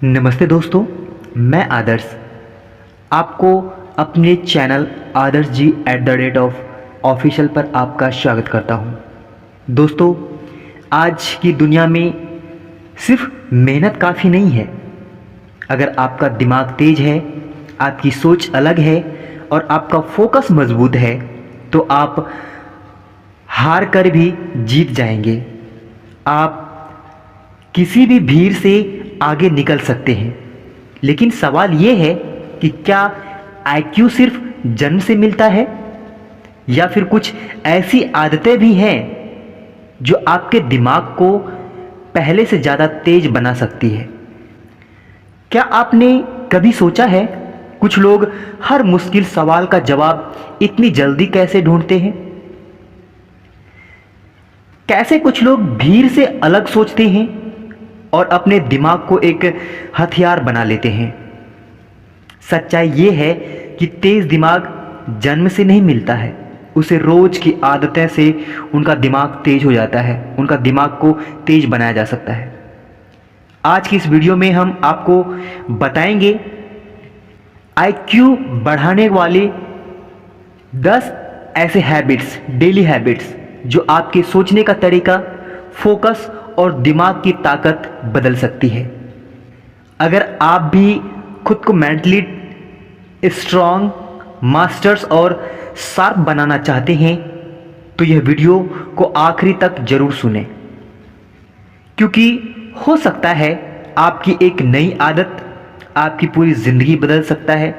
नमस्ते दोस्तों, मैं आदर्श आपको अपने चैनल आदर्श जी @ऑफिशियल पर आपका स्वागत करता हूं। दोस्तों, आज की दुनिया में सिर्फ मेहनत काफ़ी नहीं है। अगर आपका दिमाग तेज है, आपकी सोच अलग है और आपका फोकस मजबूत है तो आप हार कर भी जीत जाएंगे। आप किसी भी भीड़ से आगे निकल सकते हैं। लेकिन सवाल ये है कि क्या आईक्यू सिर्फ जन्म से मिलता है या फिर कुछ ऐसी आदतें भी हैं जो आपके दिमाग को पहले से ज़्यादा तेज बना सकती है। क्या आपने कभी सोचा है कुछ लोग हर मुश्किल सवाल का जवाब इतनी जल्दी कैसे ढूंढते हैं? कैसे कुछ लोग भीड़ से अलग सोचते हैं और अपने दिमाग को एक हथियार बना लेते हैं? सच्चाई ये है कि तेज दिमाग जन्म से नहीं मिलता है, उसे रोज की आदतें से उनका दिमाग तेज हो जाता है, उनका दिमाग को तेज बनाया जा सकता है। आज की इस वीडियो में हम आपको बताएंगे आईक्यू बढ़ाने वाले 10 ऐसे हैबिट्स, डेली हैबिट्स जो आपके सोचने का तरीका, फोकस और दिमाग की ताकत बदल सकती है। अगर आप भी खुद को मेंटली स्ट्रॉन्ग, मास्टर्स और शार्प बनाना चाहते हैं तो यह वीडियो को आखिरी तक जरूर सुनें, क्योंकि हो सकता है आपकी एक नई आदत आपकी पूरी जिंदगी बदल सकता है।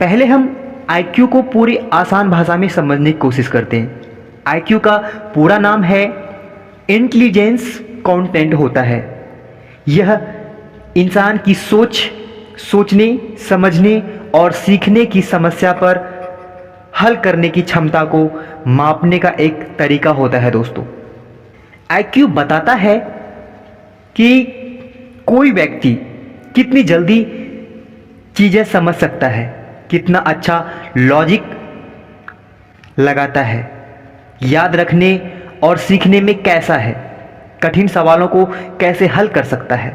पहले हम आईक्यू को पूरी आसान भाषा में समझने की कोशिश करते हैं। आईक्यू का पूरा नाम है इंटेलिजेंस कंटेंट होता है। यह इंसान की सोचने, समझने और सीखने की समस्या पर हल करने की क्षमता को मापने का एक तरीका होता है। दोस्तों, आईक्यू बताता है कि कोई व्यक्ति कितनी जल्दी चीज़ें समझ सकता है, कितना अच्छा लॉजिक लगाता है, याद रखने और सीखने में कैसा है, कठिन सवालों को कैसे हल कर सकता है।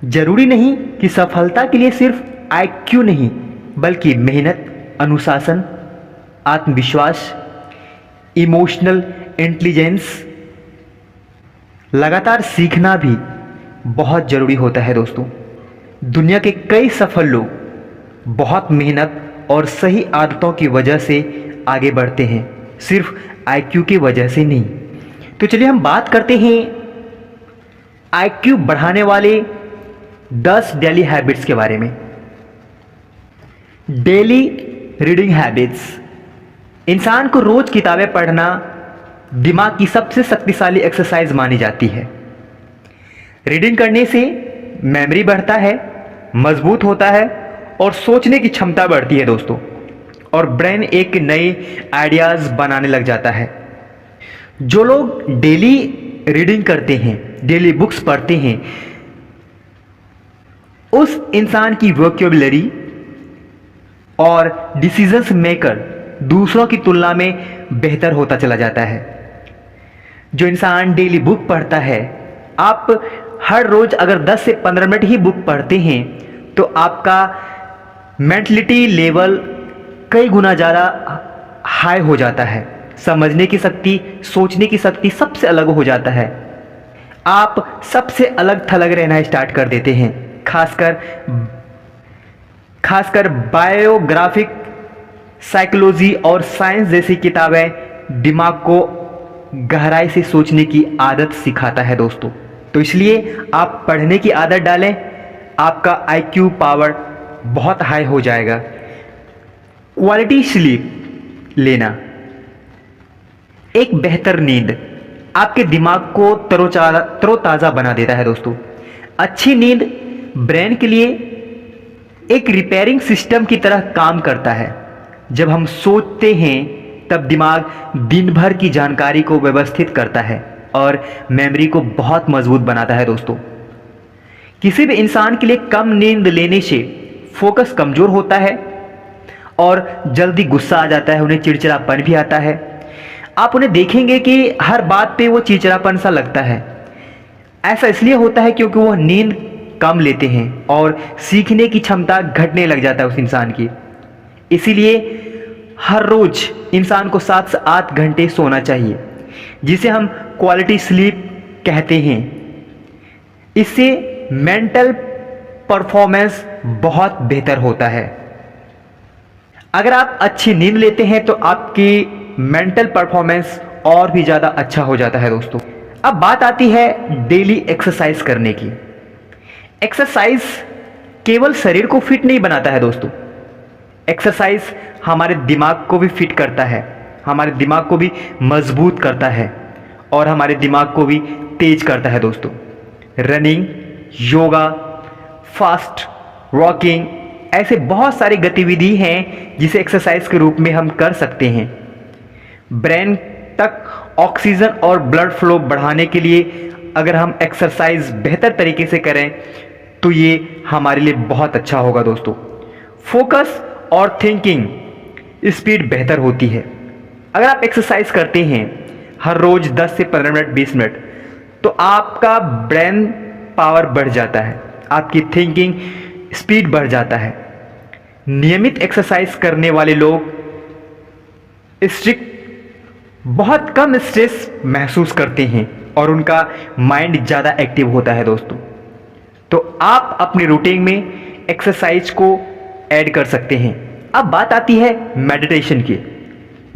जरूरी नहीं कि सफलता के लिए सिर्फ आईक्यू नहीं, बल्कि मेहनत, अनुशासन, आत्मविश्वास, इमोशनल इंटेलिजेंस, लगातार सीखना भी बहुत जरूरी होता है। दोस्तों, दुनिया के कई सफल लोग बहुत मेहनत और सही आदतों की वजह से आगे बढ़ते हैं, सिर्फ आईक्यू की वजह से नहीं। तो चलिए हम बात करते हैं आईक्यू बढ़ाने वाले 10 डेली हैबिट्स के बारे में। Daily reading habits. इंसान को रोज किताबें पढ़ना दिमाग की सबसे शक्तिशाली एक्सरसाइज मानी जाती है। रीडिंग करने से मेमोरी बढ़ता है, मजबूत होता है और सोचने की क्षमता बढ़ती है दोस्तों, और ब्रेन एक नए आइडियाज बनाने लग जाता है। जो लोग डेली रीडिंग करते हैं, डेली बुक्स पढ़ते हैं, उस इंसान की वोकैबुलरी और डिसीजंस मेकर दूसरों की तुलना में बेहतर होता चला जाता है। जो इंसान डेली बुक पढ़ता है, आप हर रोज अगर 10 से 15 मिनट ही बुक पढ़ते हैं तो आपका मेंटलिटी लेवल कई गुना ज़्यादा हाई हो जाता है। समझने की शक्ति, सोचने की शक्ति सबसे अलग हो जाता है। आप सबसे अलग थलग रहना स्टार्ट कर देते हैं। खासकर बायोग्राफिक, साइकोलॉजी और साइंस जैसी किताबें दिमाग को गहराई से सोचने की आदत सिखाता है दोस्तों। तो इसलिए आप पढ़ने की आदत डालें, आपका आईक्यू पावर बहुत हाई हो जाएगा। क्वालिटी स्लीप लेना। एक बेहतर नींद आपके दिमाग को तरोताज़ा बना देता है दोस्तों। अच्छी नींद ब्रेन के लिए एक रिपेयरिंग सिस्टम की तरह काम करता है। जब हम सोते हैं तब दिमाग दिन भर की जानकारी को व्यवस्थित करता है और मेमोरी को बहुत मजबूत बनाता है दोस्तों। किसी भी इंसान के लिए कम नींद लेने से फोकस कमज़ोर होता है और जल्दी गुस्सा आ जाता है, उन्हें चिड़चिड़ापन भी आता है। आप उन्हें देखेंगे कि हर बात पे वो चिड़चिड़ापन सा लगता है। ऐसा इसलिए होता है क्योंकि वो नींद कम लेते हैं और सीखने की क्षमता घटने लग जाता है उस इंसान की। इसीलिए हर रोज इंसान को 7 से 8 घंटे सोना चाहिए, जिसे हम क्वालिटी स्लीप कहते हैं। इससे मेंटल परफॉर्मेंस बहुत बेहतर होता है। अगर आप अच्छी नींद लेते हैं तो आपकी मेंटल परफॉर्मेंस और भी ज़्यादा अच्छा हो जाता है दोस्तों। अब बात आती है डेली एक्सरसाइज करने की। एक्सरसाइज केवल शरीर को फिट नहीं बनाता है दोस्तों, एक्सरसाइज हमारे दिमाग को भी फिट करता है, हमारे दिमाग को भी मजबूत करता है और हमारे दिमाग को भी तेज करता है दोस्तों। रनिंग, योगा, फास्ट वॉकिंग, ऐसे बहुत सारी गतिविधि हैं जिसे एक्सरसाइज के रूप में हम कर सकते हैं। ब्रेन तक ऑक्सीजन और ब्लड फ्लो बढ़ाने के लिए अगर हम एक्सरसाइज बेहतर तरीके से करें तो ये हमारे लिए बहुत अच्छा होगा दोस्तों। फोकस और थिंकिंग स्पीड बेहतर होती है। अगर आप एक्सरसाइज करते हैं हर रोज 10 से 15 मिनट, 20 मिनट, तो आपका ब्रेन पावर बढ़ जाता है, आपकी थिंकिंग स्पीड बढ़ जाता है। नियमित एक्सरसाइज करने वाले लोग बहुत कम स्ट्रेस महसूस करते हैं और उनका माइंड ज़्यादा एक्टिव होता है दोस्तों। तो आप अपने रूटीन में एक्सरसाइज को ऐड कर सकते हैं। अब बात आती है मेडिटेशन की।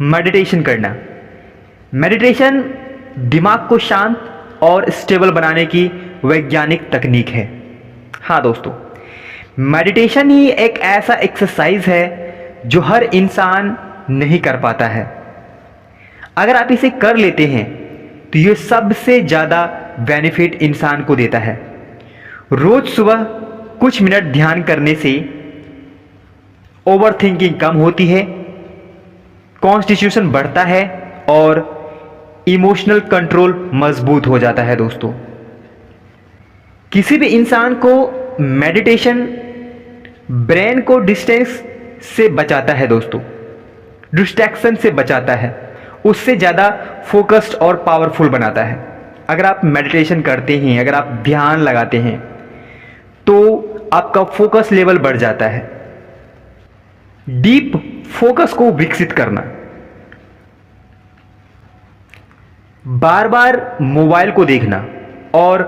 मेडिटेशन करना, मेडिटेशन दिमाग को शांत और स्टेबल बनाने की वैज्ञानिक तकनीक है। हाँ दोस्तों, मेडिटेशन ही एक ऐसा एक्सरसाइज है जो हर इंसान नहीं कर पाता है। अगर आप इसे कर लेते हैं तो ये सबसे ज़्यादा बेनिफिट इंसान को देता है। रोज सुबह कुछ मिनट ध्यान करने से ओवर थिंकिंग कम होती है, कॉन्स्टिट्यूशन बढ़ता है और इमोशनल कंट्रोल मजबूत हो जाता है दोस्तों। किसी भी इंसान को मेडिटेशन ब्रेन को डिस्टेंस से बचाता है दोस्तों, डिस्ट्रैक्शन से बचाता है, उससे ज़्यादा फोकस्ड और पावरफुल बनाता है। अगर आप मेडिटेशन करते हैं, अगर आप ध्यान लगाते हैं तो आपका फोकस लेवल बढ़ जाता है। डीप फोकस को विकसित करना, बार बार मोबाइल को देखना और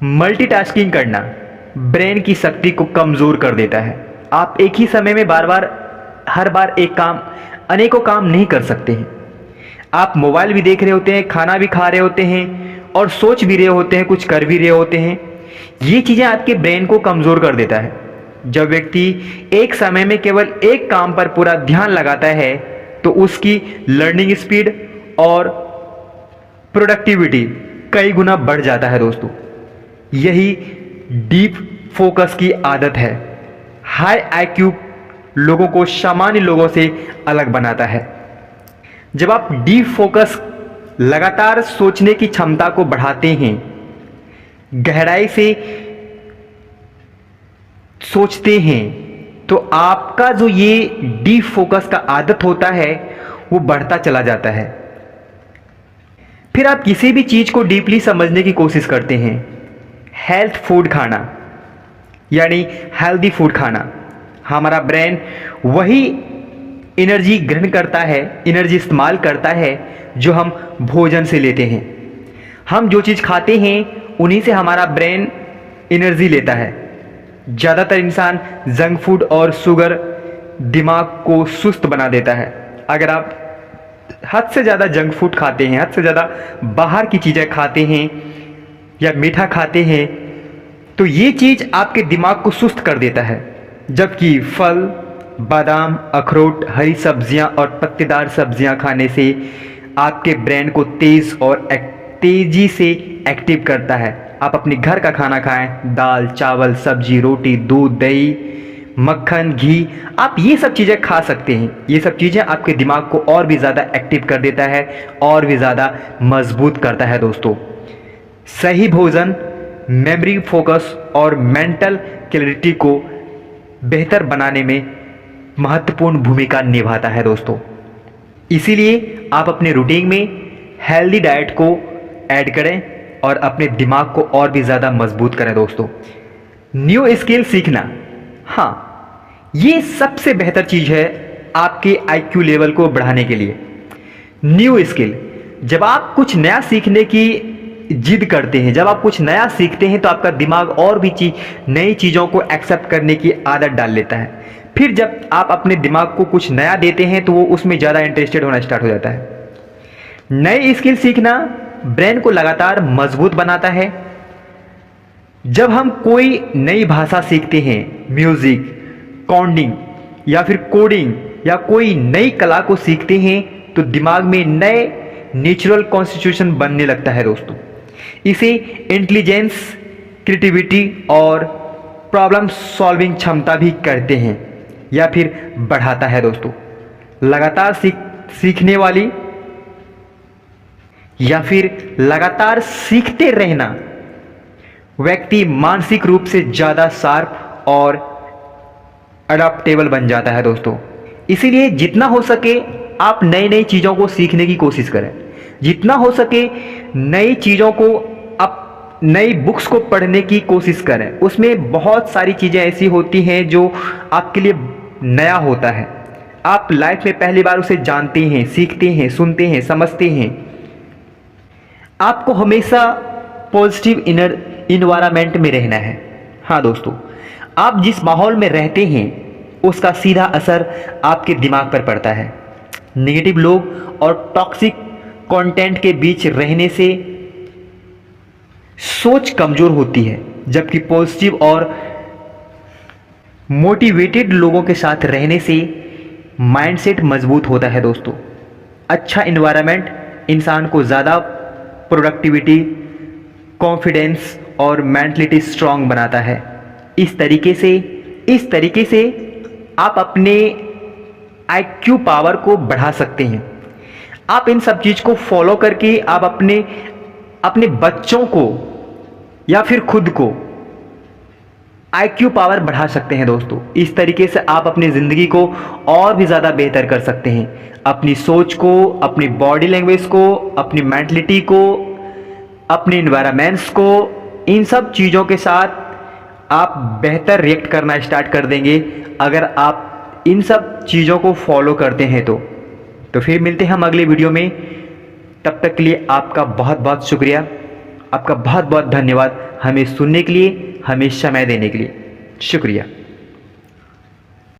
मल्टीटास्किंग करना ब्रेन की शक्ति को कमजोर कर देता है। आप एक ही समय में हर बार एक काम, अनेकों काम नहीं कर सकते हैं। आप मोबाइल भी देख रहे होते हैं, खाना भी खा रहे होते हैं और सोच भी रहे होते हैं, कुछ कर भी रहे होते हैं। ये चीज़ें आपके ब्रेन को कमज़ोर कर देता है। जब व्यक्ति एक समय में केवल एक काम पर पूरा ध्यान लगाता है तो उसकी लर्निंग स्पीड और प्रोडक्टिविटी कई गुना बढ़ जाता है दोस्तों। यही डीप फोकस की आदत है। हाई आईक्यू लोगों को सामान्य लोगों से अलग बनाता है। जब आप डीप फोकस लगातार सोचने की क्षमता को बढ़ाते हैं, गहराई से सोचते हैं, तो आपका जो ये डीप फोकस का आदत होता है वो बढ़ता चला जाता है। फिर आप किसी भी चीज़ को डीपली समझने की कोशिश करते हैं। हेल्थ फूड खाना यानी हेल्दी फूड खाना, हमारा ब्रेन वही एनर्जी ग्रहण करता है, एनर्जी इस्तेमाल करता है जो हम भोजन से लेते हैं। हम जो चीज़ खाते हैं उन्हीं से हमारा ब्रेन एनर्जी लेता है। ज़्यादातर इंसान जंक फूड और शुगर दिमाग को सुस्त बना देता है। अगर आप हद से ज़्यादा जंक फूड खाते हैं, हद से ज़्यादा बाहर की चीज़ें खाते हैं या मीठा खाते हैं, तो ये चीज़ आपके दिमाग को सुस्त कर देता है। जबकि फल, बादाम, अखरोट, हरी सब्जियां और पत्तेदार सब्जियां खाने से आपके ब्रेन को तेजी से एक्टिव करता है। आप अपने घर का खाना खाएं, दाल, चावल, सब्जी, रोटी, दूध, दही, मक्खन, घी, आप ये सब चीज़ें खा सकते हैं। ये सब चीज़ें आपके दिमाग को और भी ज़्यादा एक्टिव कर देता है और भी ज़्यादा मजबूत करता है दोस्तों। सही भोजन मेमोरी, फोकस और मेंटल क्लैरिटी को बेहतर बनाने में महत्वपूर्ण भूमिका निभाता है दोस्तों। इसीलिए आप अपने रूटीन में हेल्दी डाइट को ऐड करें और अपने दिमाग को और भी ज़्यादा मजबूत करें दोस्तों। न्यू स्किल सीखना, हाँ, ये सबसे बेहतर चीज़ है आपके IQ लेवल को बढ़ाने के लिए। न्यू स्किल, जब आप कुछ नया सीखने की जिद करते हैं, जब आप कुछ नया सीखते हैं तो आपका दिमाग और भी नई चीज़ों को एक्सेप्ट करने की आदत डाल लेता है। फिर जब आप अपने दिमाग को कुछ नया देते हैं तो वो उसमें ज़्यादा इंटरेस्टेड होना स्टार्ट हो जाता है। नई स्किल सीखना ब्रेन को लगातार मजबूत बनाता है। जब हम कोई नई भाषा सीखते हैं, म्यूजिक, काउंटिंग या फिर कोडिंग या कोई नई कला को सीखते हैं तो दिमाग में नए नेचुरल कॉन्स्टिट्यूशन बनने लगता है दोस्तों। इसे इंटेलिजेंस, क्रिएटिविटी और प्रॉब्लम सॉल्विंग क्षमता भी कहते हैं या फिर बढ़ाता है दोस्तों। लगातार सीखने वाली या फिर लगातार सीखते रहना व्यक्ति मानसिक रूप से ज़्यादा शार्प और अडॉप्टेबल बन जाता है दोस्तों। इसीलिए जितना हो सके आप नई नई चीज़ों को सीखने की कोशिश करें। जितना हो सके नई चीज़ों को, आप नई बुक्स को पढ़ने की कोशिश करें। उसमें बहुत सारी चीज़ें ऐसी होती हैं जो आपके लिए नया होता है। आप लाइफ में पहली बार उसे जानते हैं, सीखते हैं, सुनते हैं, समझते हैं। आपको हमेशा पॉजिटिव इनर इन्वायरमेंट में रहना है। हाँ दोस्तों, आप जिस माहौल में रहते हैं उसका सीधा असर आपके दिमाग पर पड़ता है। नेगेटिव लोग और टॉक्सिक कंटेंट के बीच रहने से सोच कमज़ोर होती है, जबकि पॉजिटिव और मोटिवेटेड लोगों के साथ रहने से माइंडसेट मजबूत होता है दोस्तों। अच्छा इन्वायरमेंट इंसान को ज़्यादा प्रोडक्टिविटी, कॉन्फिडेंस और मेंटलिटी स्ट्रांग बनाता है। इस तरीके से आप अपने IQ पावर को बढ़ा सकते हैं। आप इन सब चीज़ को फॉलो करके आप अपने बच्चों को या फिर खुद को IQ पावर बढ़ा सकते हैं दोस्तों। इस तरीके से आप अपनी ज़िंदगी को और भी ज़्यादा बेहतर कर सकते हैं। अपनी सोच को, अपनी बॉडी लैंग्वेज को, अपनी मेंटलिटी को, अपने इन्वायरमेंट्स को, इन सब चीज़ों के साथ आप बेहतर रिएक्ट करना स्टार्ट कर देंगे अगर आप इन सब चीज़ों को फॉलो करते हैं तो फिर मिलते हैं हम अगले वीडियो में। तब तक के लिए आपका बहुत बहुत शुक्रिया, आपका बहुत बहुत धन्यवाद हमें सुनने के लिए, हमें समय देने के लिए। शुक्रिया।